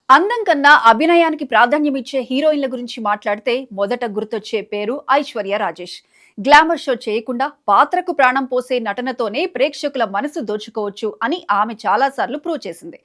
అందం కన్నా అభినయానికి ప్రాధాన్యమిచ్చే హీరోయిన్ల గురించి మాట్లాడితే మొదట గుర్తొచ్చే పేరు ఐశ్వర్య రాజేష్. గ్లామర్ షో చేయకుండా పాత్రకు ప్రాణం పోసే నటనతోనే ప్రేక్షకుల మనసు దోచుకోవచ్చు అని ఆమె చాలాసార్లు ప్రూవ్ చేసింది.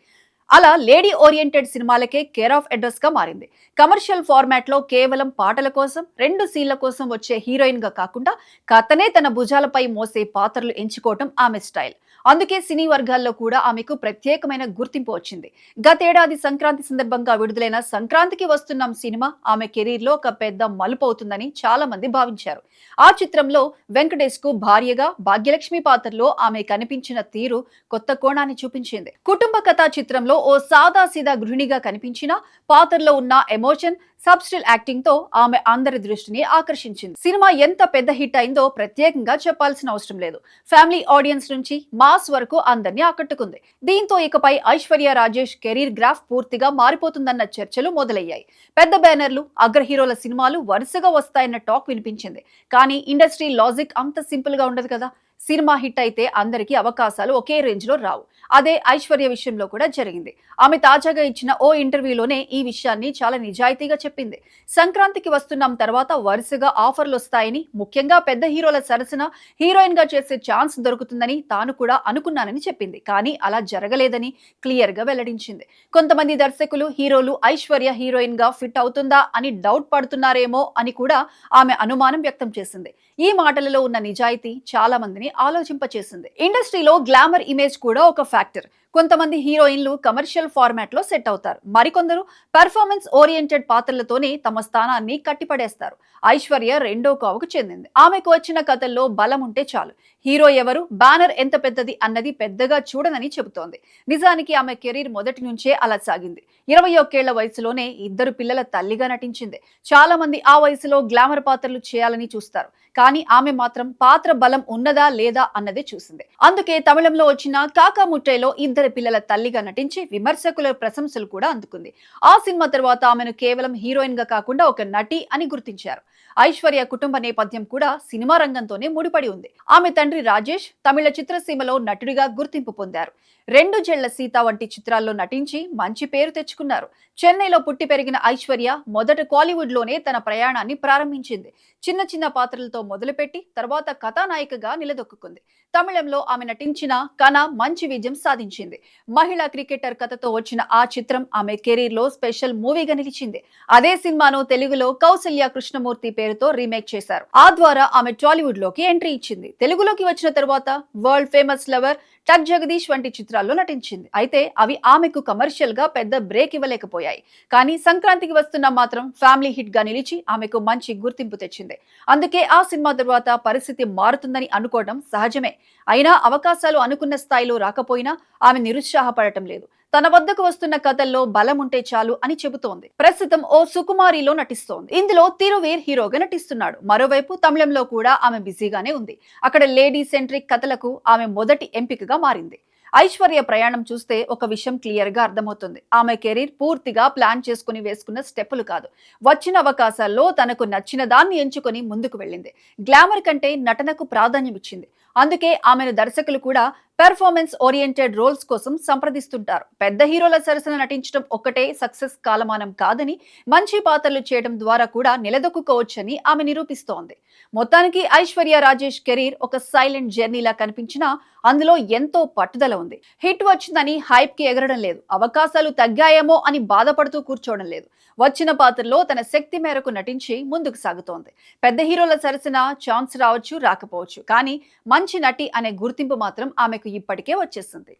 అలా లేడీ ఓరియంటెడ్ సినిమాలకే కేర్ ఆఫ్ అడ్రస్ గా మారింది. కమర్షియల్ ఫార్మాట్ లో కేవలం పాటల కోసం, రెండు సీన్ల కోసం వచ్చే హీరోయిన్ గా కాకుండా కథనే తన భుజాలపై మోసే పాత్రలు ఎంచుకోవటం ఆమె స్టైల్. అందుకే సినీ వర్గాల్లో కూడా ఆమెకు ప్రత్యేకమైన గుర్తింపు వచ్చింది. గతేడాది సంక్రాంతి సందర్భంగా విడుదలైన సంక్రాంతికి వస్తున్నాం సినిమా ఆమె కెరీర్ లో ఒక పెద్ద మలుపు అవుతుందని చాలా మంది భావించారు. ఆ చిత్రంలో వెంకటేష్ కు భార్యగా భాగ్యలక్ష్మి పాత్రలో ఆమె కనిపించిన తీరు కొత్త కోణాన్ని చూపించింది. కుటుంబ కథా చిత్రంలో ఓ సాదాసీదా గృహిణిగా కనిపించిన పాత్రలో ఉన్న ఎమోషన్, సబ్స్టిల్ యాక్టింగ్ తో ఆమె అందరి దృష్టిని ఆకర్షించింది. సినిమా ఎంత పెద్ద హిట్ అయిందో ప్రత్యేకంగా చెప్పాల్సిన అవసరం లేదు. ఫ్యామిలీ ఆడియన్స్ నుంచి మాస్ వరకు అందరినీ ఆకట్టుకుంది. దీంతో ఇకపై ఐశ్వర్య రాజేష్ కెరీర్ గ్రాఫ్ పూర్తిగా మారిపోతుందన్న చర్చలు మొదలయ్యాయి. పెద్ద బ్యానర్లు, అగ్ర హీరోల సినిమాలు వరుసగా వస్తాయన్న టాక్ వినిపించింది. కానీ ఇండస్ట్రీ లాజిక్ అంత సింపుల్ గా ఉండదు కదా. సినిమా హిట్ అయితే అందరికీ అవకాశాలు ఒకే రేంజ్ లో రావు. అదే ఐశ్వర్య విషయంలో కూడా జరిగింది. ఆమె తాజాగా ఇచ్చిన ఓ ఇంటర్వ్యూలోనే ఈ విషయాన్ని చాలా నిజాయితీగా చెప్పింది. సంక్రాంతికి వస్తున్నాం తర్వాత వరుసగా ఆఫర్లు వస్తాయని, ముఖ్యంగా పెద్ద హీరోల సరసన హీరోయిన్ గా చేసే ఛాన్స్ దొరుకుతుందని తాను కూడా అనుకున్నానని చెప్పింది. కానీ అలా జరగలేదని క్లియర్ గా వెల్లడించింది. కొంతమంది దర్శకులు, హీరోలు ఐశ్వర్య హీరోయిన్ గా ఫిట్ అవుతుందా అని డౌట్ పడుతున్నారేమో అని కూడా ఆమె అనుమానం వ్యక్తం చేసింది. ఈ మాటలలో ఉన్న నిజాయితీ చాలా మందిని ఆలోచింపచేసింది. ఇండస్ట్రీలో గ్లామర్ ఇమేజ్ కూడా ఒక ఫ్యాక్టర్. కొంతమంది హీరోయిన్లు కమర్షియల్ ఫార్మాట్ లో సెట్ అవుతారు. మరికొందరు పెర్ఫార్మెన్స్ ఓరియంటెడ్ పాత్రలతోనే తమ స్థానాన్ని కట్టిపడేస్తారు. ఐశ్వర్య రెండో కోవకు చెందింది. ఆమెకు వచ్చిన కథల్లో బలం ఉంటే చాలు. హీరో ఎవరు, బ్యానర్ ఎంత పెద్దది అన్నది పెద్దగా చూడనని చెబుతోంది. నిజానికి ఆమె కెరీర్ మొదటి నుంచే అలా సాగింది. 21 ఏళ్ల వయసులోనే ఇద్దరు పిల్లల తల్లిగా నటించింది. చాలా మంది ఆ వయసులో గ్లామర్ పాత్రలు చేయాలని చూస్తారు. కానీ ఆమె మాత్రం పాత్ర బలం ఉన్నదా లేదా అన్నదే చూసింది. అందుకే తమిళంలో వచ్చిన కాకా ముట్టైలో ఇద్దరు పిల్లల తల్లిగా నటించి విమర్శకుల ప్రశంసలు కూడా అందుకుంది. ఆ సినిమా తర్వాత ఆమెను కేవలం హీరోయిన్ గా కాకుండా ఒక నటి అని గుర్తించారు. ఐశ్వర్య కుటుంబ నేపథ్యం కూడా సినిమా రంగంతోనే ముడిపడి ఉంది. ఆమె తండ్రి రాజేష్ తమిళ చిత్రసీమలో నటుడిగా గుర్తింపు పొందారు. రెండు జళ్ల సీత వంటి చిత్రాల్లో నటించి మంచి పేరు తెచ్చుకున్నారు. చెన్నైలో పుట్టి పెరిగిన ఐశ్వర్య మొదట కాలీవుడ్ లోనే తన ప్రయాణాన్ని ప్రారంభించింది. చిన్న చిన్న పాత్రలతో మొదలుపెట్టి తర్వాత కథానాయికగా నిలదొక్కుంది. తమిళంలో ఆమె నటించిన కన మంచి విజయం సాధించింది. మహిళా క్రికెటర్ కథతో వచ్చిన ఆ చిత్రం ఆమె కెరీర్ లో స్పెషల్ మూవీగా నిలిచింది. అదే సినిమాను తెలుగులో కౌసల్య కృష్ణమూర్తి పేరుతో రీమేక్ చేశారు. ఆ ద్వారా ఆమె టాలీవుడ్ లోకి ఎంట్రీ ఇచ్చింది. తెలుగులోకి వచ్చిన తర్వాత వరల్డ్ ఫేమస్ లవర్, టక్ జగదీష్ వంటి చిత్రాల్లో నటించింది. అయితే అవి ఆమెకు కమర్షియల్ గా పెద్ద బ్రేక్ ఇవ్వలేకపోయాయి. కానీ సంక్రాంతికి వస్తున్న మాత్రం ఫ్యామిలీ హిట్ గా నిలిచి ఆమెకు మంచి గుర్తింపు తెచ్చింది. అందుకే ఆ సినిమా తర్వాత పరిస్థితి మారుతుందని అనుకోవడం సహజమే. అయినా అవకాశాలు అనుకున్న స్థాయిలో రాకపోయినా ఆమె నిరుత్సాహపడటం లేదు. తన వద్దకు వస్తున్న కథల్లో బలం ఉంటే చాలు అని చెబుతోంది. ప్రస్తుతం ఓ సుకుమారిలో నటిస్తోంది. ఇందులో తిరువీర్ హీరోగా నటిస్తున్నాడు. మరోవైపు తమిళంలో కూడా ఆమె బిజీగానే ఉంది. అక్కడ లేడీ సెంట్రిక్ కథలకు ఆమె మొదటి ఎంపికగా మారింది. ఐశ్వర్య ప్రయాణం చూస్తే ఒక విషయం క్లియర్ గా అర్థమవుతుంది. ఆమె కెరీర్ పూర్తిగా ప్లాన్ చేసుకుని వేసుకున్న స్టెప్పులు కాదు. వచ్చిన అవకాశాల్లో తనకు నచ్చిన దాన్ని ఎంచుకొని ముందుకు వెళ్ళింది. గ్లామర్ కంటే నటనకు ప్రాధాన్యం ఇచ్చింది. అందుకే ఆమెను దర్శకులు కూడా పెర్ఫార్మెన్స్ ఓరియంటెడ్ రోల్స్ కోసం సంప్రదిస్తుంటారు. పెద్ద హీరోల సరసన నటించడం ఒక్కటే సక్సెస్ కాలమానం కాదని, మంచి పాత్రలు చేయడం ద్వారా కూడా నిలదొక్కుకోవచ్చని ఆమె నిరూపిస్తోంది. మొత్తానికి ఐశ్వర్య రాజేష్ కెరీర్ ఒక సైలెంట్ జర్నీలా కనిపించినా అందులో ఎంతో పట్టుదల ఉంది. హిట్ వచ్చిందని హైప్ కి ఎగరడం లేదు. అవకాశాలు తగ్గాయేమో అని బాధపడుతూ కూర్చోవడం లేదు. వచ్చిన పాత్రలో తన శక్తి మేరకు నటించి ముందుకు సాగుతోంది. పెద్ద హీరోల సరసన ఛాన్స్ రావచ్చు, రాకపోవచ్చు. కానీ మంచి నటి అనే గుర్తింపు మాత్రం ఆమెకు ఇప్పటికే వచ్చేసింది.